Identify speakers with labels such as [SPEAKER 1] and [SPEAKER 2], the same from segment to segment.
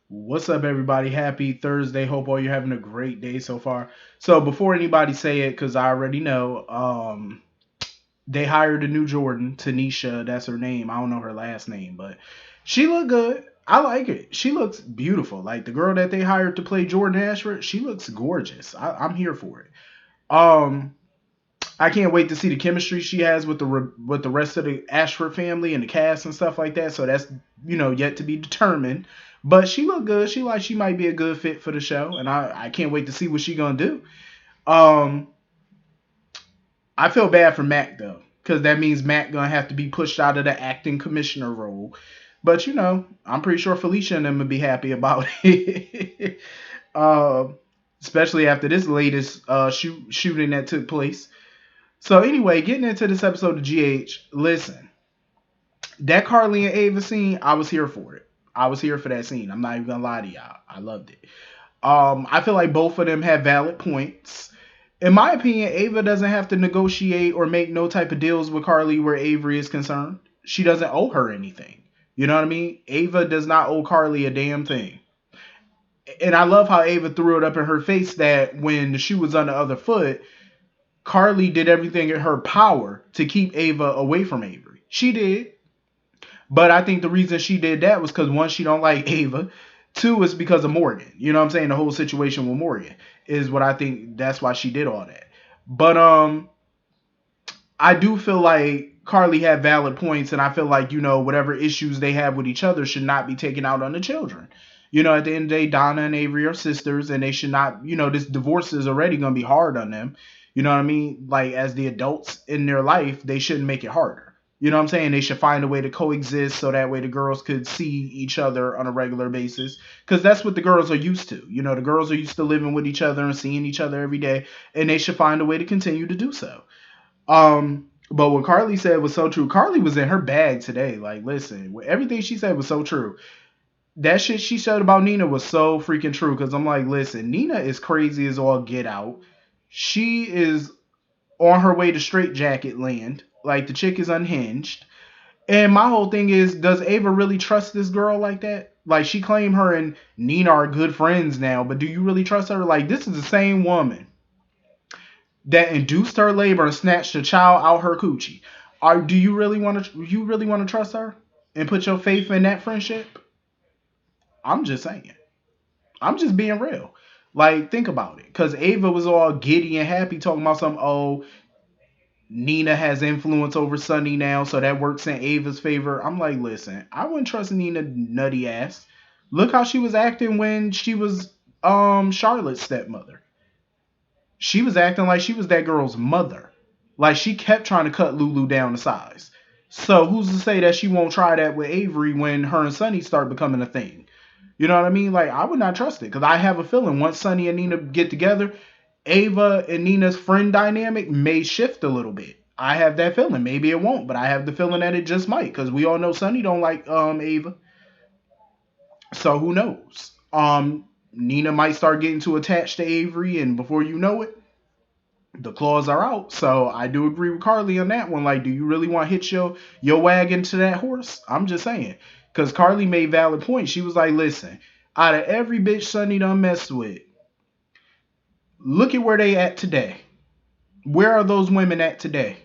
[SPEAKER 1] What's up, everybody? Happy Thursday. Hope all you're having a great day so far. So before anybody say it, because I already know, they hired a new Jordan, Tanisha. That's her name. I don't know her last name, but she looked good. I like it. She looks beautiful. Like the girl that they hired to play Jordan Ashford, she looks gorgeous. I'm here for it. Um, I can't wait to see the chemistry she has with the rest of the Ashford family and the cast and stuff like that. So that's yet to be determined. But she looked good. She might be a good fit for the show, and I can't wait to see what she gonna do. Um, I feel bad for Mac though, because that means Mac gonna have to be pushed out of the acting commissioner role. But I'm pretty sure Felicia and them would be happy about it. uh, Especially after this latest shooting that took place. So anyway, getting into this episode of GH, listen, that Carly and Ava scene, I was here for it. I was here for that scene. I'm not even gonna lie to y'all. I loved it. I feel like both of them have valid points. In my opinion, Ava doesn't have to negotiate or make no type of deals with Carly where Avery is concerned. She doesn't owe her anything. You know what I mean? Ava does not owe Carly a damn thing. And I love how Ava threw it up in her face that when the shoe was on the other foot, Carly did everything in her power to keep Ava away from Avery. She did. But I think the reason she did that was because one, she don't like Ava. Two, is because of Morgan. You know what I'm saying? The whole situation with Morgan is what I think that's why she did all that. But I do feel like Carly had valid points, and I feel like, whatever issues they have with each other should not be taken out on the children. At the end of the day, Donna and Avery are sisters, and they should not, this divorce is already going to be hard on them. You know what I mean? Like, as the adults in their life, they shouldn't make it harder. You know what I'm saying? They should find a way to coexist so that way the girls could see each other on a regular basis. Because that's what the girls are used to. The girls are used to living with each other and seeing each other every day, and they should find a way to continue to do so. But what Carly said was so true. Carly was in her bag today. Like, listen, everything she said was so true. That shit she said about Nina was so freaking true. Cause I'm like, listen, Nina is crazy as all get out. She is on her way to straitjacket land. Like the chick is unhinged. And my whole thing is, does Ava really trust this girl like that? Like she claimed her and Nina are good friends now, but do you really trust her? Like this is the same woman that induced her labor and snatched a child out her coochie. Do you really want to trust her and put your faith in that friendship? I'm just saying. I'm just being real. Like think about it, because Ava was all giddy and happy talking about some. Oh, Nina has influence over Sonny now, so that works in Ava's favor. I'm like, listen, I wouldn't trust Nina nutty ass. Look how she was acting when she was Charlotte's stepmother. She was acting like she was that girl's mother. Like she kept trying to cut Lulu down to size. So who's to say that she won't try that with Avery when her and Sonny start becoming a thing? You know what I mean? Like I would not trust it because I have a feeling once Sonny and Nina get together, Ava and Nina's friend dynamic may shift a little bit. I have that feeling. Maybe it won't, but I have the feeling that it just might because we all know Sonny don't like Ava. So who knows? Nina might start getting too attached to Avery, and before you know it, the claws are out. So I do agree with Carly on that one. Like, do you really want to hitch your wagon to that horse? I'm just saying. Because Carly made valid points. She was like, listen, out of every bitch Sonny done messed with, look at where they at today. Where are those women at today?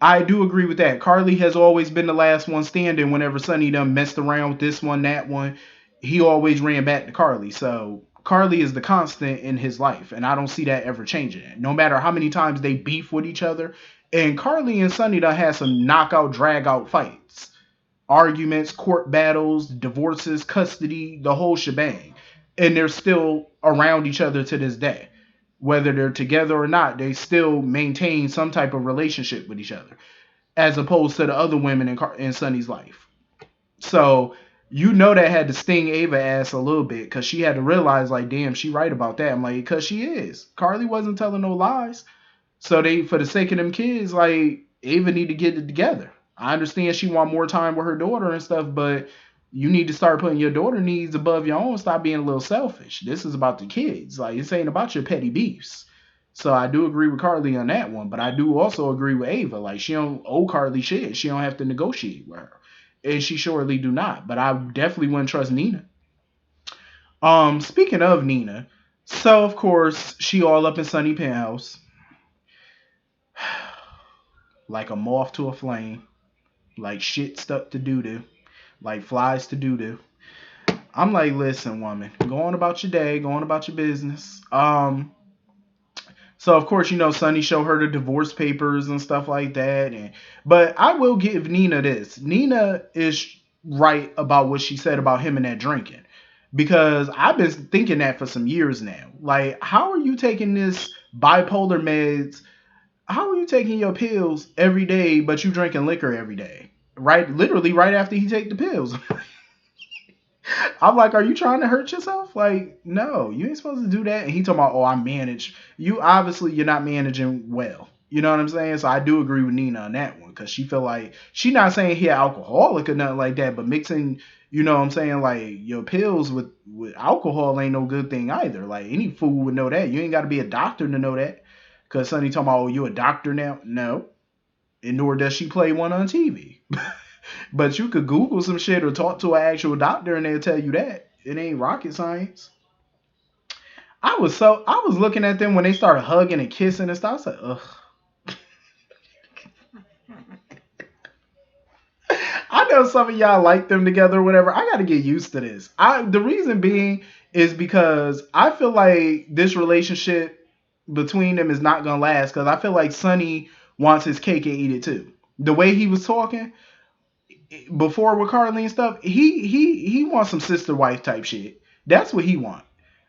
[SPEAKER 1] I do agree with that. Carly has always been the last one standing whenever Sonny done messed around with this one, that one. He always ran back to Carly. So Carly is the constant in his life, and I don't see that ever changing. No matter how many times they beef with each other, and Carly and Sonny done had some knockout, drag out fights, arguments, court battles, divorces, custody, the whole shebang, and they're still around each other to this day. Whether they're together or not, they still maintain some type of relationship with each other, as opposed to the other women in Sonny's life. So that had to sting Ava ass a little bit because she had to realize like, damn, she right about that. I'm like, because she is. Carly wasn't telling no lies. So they, for the sake of them kids, like Ava need to get it together. I understand she want more time with her daughter and stuff, but you need to start putting your daughter needs above your own. Stop being a little selfish. This is about the kids. Like this ain't about your petty beefs. So I do agree with Carly on that one, but I do also agree with Ava. Like she don't owe Carly shit. She don't have to negotiate with her, and she surely do not. But I definitely wouldn't trust Nina. Speaking of Nina, so of course she all up in Sunny penthouse, like a moth to a flame, like shit stuck to doo doo, like flies to doo doo. I'm like, listen, woman, go on about your day, go on about your business. So of course, Sonny showed her the divorce papers and stuff like that. But I will give Nina this. Nina is right about what she said about him and that drinking. Because I've been thinking that for some years now. Like, how are you taking this bipolar meds? How are you taking your pills every day, but you drinking liquor every day? Right, literally right after he take the pills. I'm like, are you trying to hurt yourself? Like, no, you ain't supposed to do that. And he talking about, oh, I manage. You obviously you're not managing well. You know what I'm saying? So I do agree with Nina on that one because she feel like she not saying he alcoholic or nothing like that, but mixing, you know what I'm saying, like your pills with alcohol ain't no good thing either. Like any fool would know that. You ain't got to be a doctor to know that. Because Sonny talking about, oh, you a doctor now? No, and nor does she play one on TV. But you could Google some shit or talk to an actual doctor and they'll tell you that. It ain't rocket science. I was looking at them when they started hugging and kissing and stuff. I was like, ugh. I know some of y'all like them together or whatever. I gotta get used to this. The reason being is because I feel like this relationship between them is not gonna last because I feel like Sonny wants his cake and eat it too. The way he was talking, before with Carly and stuff, he wants some sister wife type shit. That's what he want.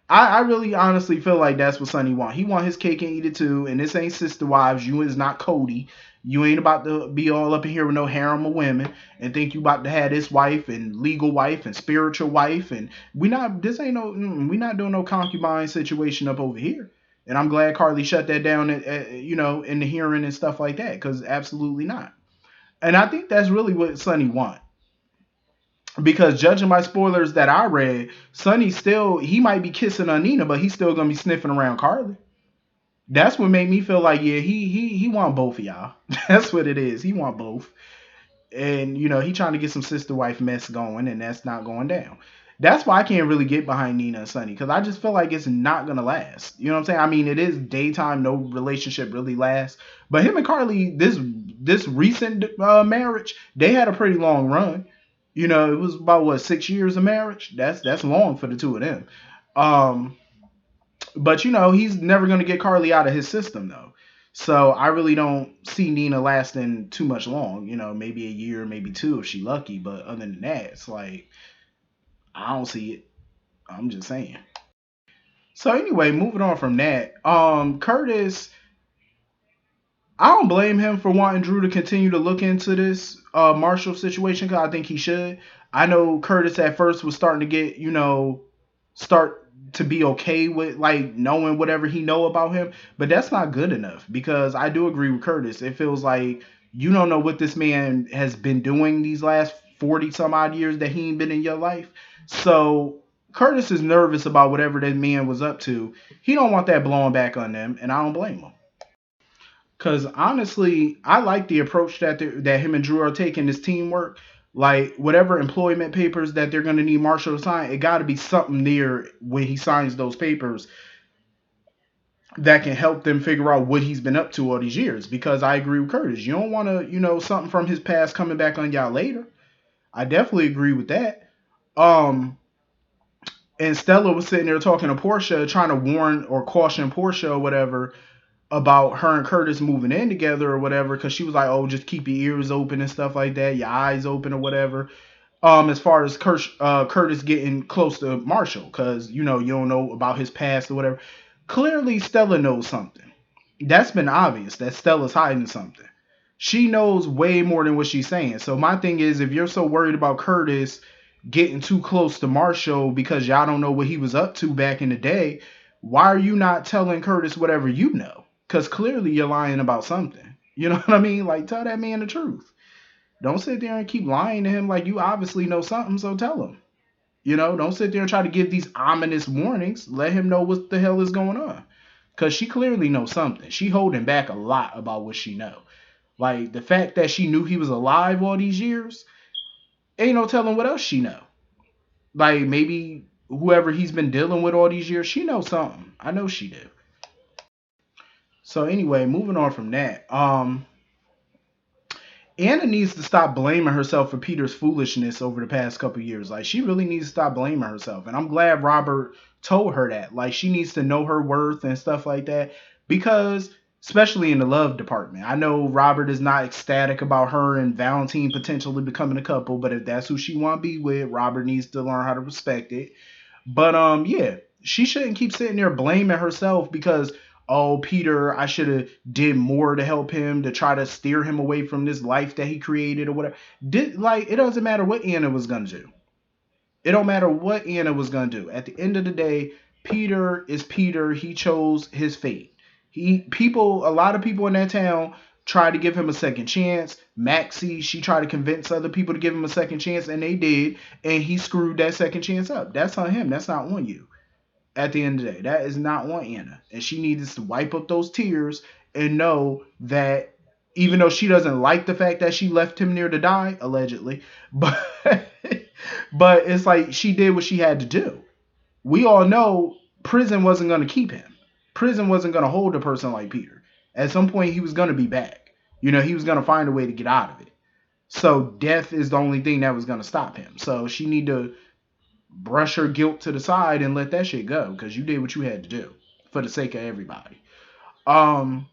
[SPEAKER 1] I really honestly feel like that's what Sonny want. He want his cake and eat it too. And this ain't sister wives. You is not Cody. You ain't about to be all up in here with no harem of women and think you about to have this wife and legal wife and spiritual wife. And we not doing no concubine situation up over here. And I'm glad Carly shut that down, in the hearing and stuff like that. Because absolutely not. And I think that's really what Sonny want. Because judging by spoilers that I read, Sonny still he might be kissing on Nina, but he's still gonna be sniffing around Carly. That's what made me feel like, yeah, he want both of y'all. That's what it is. He want both. And he trying to get some sister wife mess going, and that's not going down. That's why I can't really get behind Nina and Sonny, because I just feel like it's not gonna last. You know what I'm saying? I mean, it is daytime, no relationship really lasts. But him and Carly, this recent marriage, they had a pretty long run. It was about what 6 years of marriage. That's long for the two of them. Um, but he's never gonna get Carly out of his system though. So I really don't see Nina lasting too much long. Maybe a year, maybe two if she lucky. But other than that, it's like I don't see it. I'm just saying. So anyway, moving on from that, Curtis, I don't blame him for wanting Drew to continue to look into this Marshall situation because I think he should. I know Curtis at first was starting to get, start to be okay with like knowing whatever he know about him, but that's not good enough because I do agree with Curtis. It feels like you don't know what this man has been doing these last 40 some odd years that he ain't been in your life. So Curtis is nervous about whatever that man was up to. He don't want that blowing back on them, and I don't blame him. Cause honestly, I like the approach that him and Drew are taking. This teamwork, like whatever employment papers that they're gonna need Marshall to sign, it got to be something there when he signs those papers that can help them figure out what he's been up to all these years. Because I agree with Curtis, you don't want to, something from his past coming back on y'all later. I definitely agree with that. Um, and Stella was sitting there talking to Portia, trying to warn or caution Portia or whatever about her and Curtis moving in together or whatever, because she was like, "Oh, just keep your ears open and stuff like that, your eyes open or whatever." As far as Curtis getting close to Marshall, because you don't know about his past or whatever. Clearly, Stella knows something. That's been obvious that Stella's hiding something. She knows way more than what she's saying. So my thing is, if you're so worried about Curtis getting too close to Marshall because y'all don't know what he was up to back in the day, why are you not telling Curtis whatever you know? Because clearly you're lying about something. You know what I mean? Like, tell that man the truth. Don't sit there and keep lying to him like you obviously know something, so tell him. Don't sit there and try to give these ominous warnings. Let him know what the hell is going on. Because she clearly knows something. She holding back a lot about what she know. Like, the fact that she knew he was alive all these years, ain't no telling what else she know. Like, maybe whoever he's been dealing with all these years, she knows something. I know she do. So anyway, moving on from that. Anna needs to stop blaming herself for Peter's foolishness over the past couple years. Like, she really needs to stop blaming herself. And I'm glad Robert told her that. Like, she needs to know her worth and stuff like that. Because, especially in the love department, I know Robert is not ecstatic about her and Valentine potentially becoming a couple. But if that's who she want to be with, Robert needs to learn how to respect it. But yeah, she shouldn't keep sitting there blaming herself because, oh, Peter, I should have did more to help him, to try to steer him away from this life that he created or whatever. It doesn't matter what Anna was gonna do. It don't matter what Anna was gonna do. At the end of the day, Peter is Peter. He chose his fate. A lot of people in that town tried to give him a second chance. Maxie, she tried to convince other people to give him a second chance, and they did, and he screwed that second chance up. That's on him. That's not on you. At the end of the day, that is not on Anna, and she needs to wipe up those tears and know that even though she doesn't like the fact that she left him near to die, allegedly, but but it's like she did what she had to do. We all know prison wasn't going to keep him. Prison wasn't going to hold a person like Peter. At some point, he was going to be back. He was going to find a way to get out of it. So death is the only thing that was going to stop him. So she need to brush her guilt to the side and let that shit go because you did what you had to do for the sake of everybody. Um,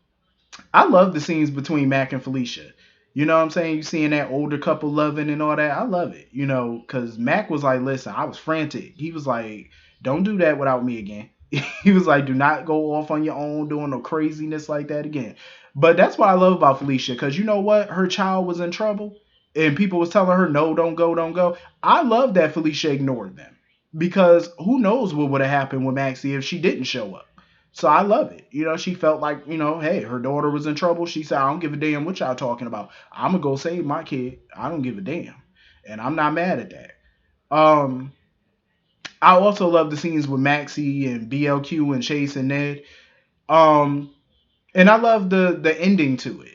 [SPEAKER 1] I love the scenes between Mac and Felicia. You know what I'm saying? You seeing that older couple loving and all that. I love it. Because Mac was like, listen, I was frantic. He was like, don't do that without me again. He was like, do not go off on your own doing no craziness like that again. But that's what I love about Felicia, because you know what? Her child was in trouble and people was telling her, no, don't go, don't go. I love that Felicia ignored them because who knows what would have happened with Maxie if she didn't show up. So I love it. She felt like, hey, her daughter was in trouble. She said, I don't give a damn what y'all talking about. I'm going to go save my kid. I don't give a damn. And I'm not mad at that. Um, I also love the scenes with Maxie and BLQ and Chase and Ned. Um, and I love the ending to it.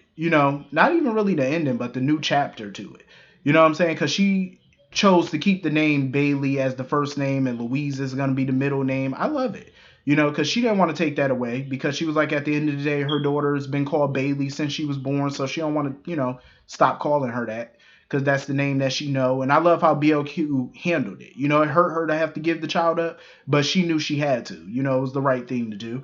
[SPEAKER 1] Not even really the ending, but the new chapter to it. You know what I'm saying? Because she chose to keep the name Bailey as the first name and Louise is going to be the middle name. I love it. Because she didn't want to take that away because she was like, at the end of the day, her daughter has been called Bailey since she was born. So she don't want to, stop calling her that because that's the name that she know. And I love how BLQ handled it. It hurt her to have to give the child up, but she knew she had to. It was the right thing to do.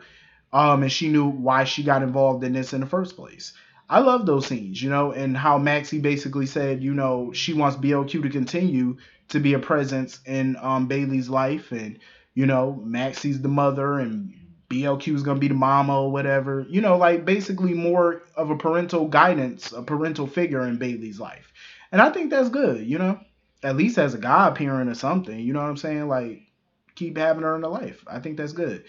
[SPEAKER 1] And she knew why she got involved in this in the first place. I love those scenes, and how Maxie basically said, she wants BLQ to continue to be a presence in Bailey's life, and Maxie's the mother, and BLQ is gonna be the mama or whatever, like basically more of a parental guidance, a parental figure in Bailey's life, and I think that's good, at least as a godparent or something, you know what I'm saying, like keep having her in the life. I think that's good.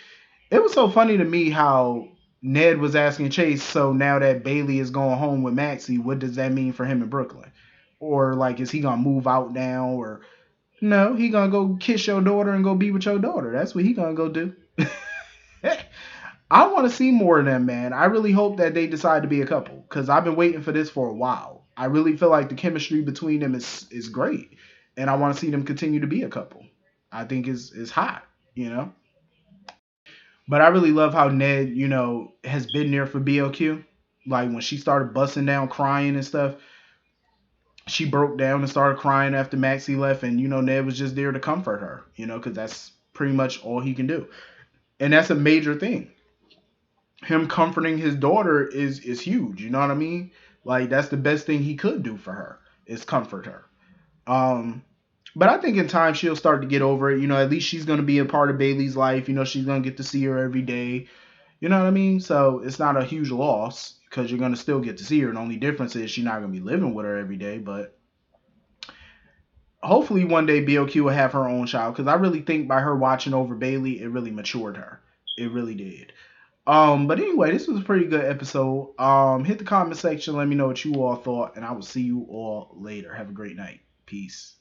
[SPEAKER 1] It was so funny to me how Ned was asking Chase, so now that Bailey is going home with Maxie, what does that mean for him in Brooklyn? Or like, is he gonna move out now? Or no, he gonna go kiss your daughter and go be with your daughter. That's what he gonna go do. I want to see more of them, man. I really hope that they decide to be a couple because I've been waiting for this for a while. I really feel like the chemistry between them is great, and I want to see them continue to be a couple. I think is hot, you know. But I really love how Ned, has been there for BLQ. Like when she started busting down crying and stuff, she broke down and started crying after Maxie left, and Ned was just there to comfort her, because that's pretty much all he can do, and that's a major thing. Him comforting his daughter is huge. You know what I mean? Like that's the best thing he could do for her is comfort her. Um, but I think in time she'll start to get over it. At least she's gonna be a part of Bailey's life. She's gonna get to see her every day. You know what I mean? So it's not a huge loss because you're gonna still get to see her. The only difference is she's not gonna be living with her every day. But hopefully one day BLQ will have her own child because I really think by her watching over Bailey, it really matured her. It really did. But anyway, this was a pretty good episode. Hit the comment section, let me know what you all thought, and I will see you all later. Have a great night. Peace.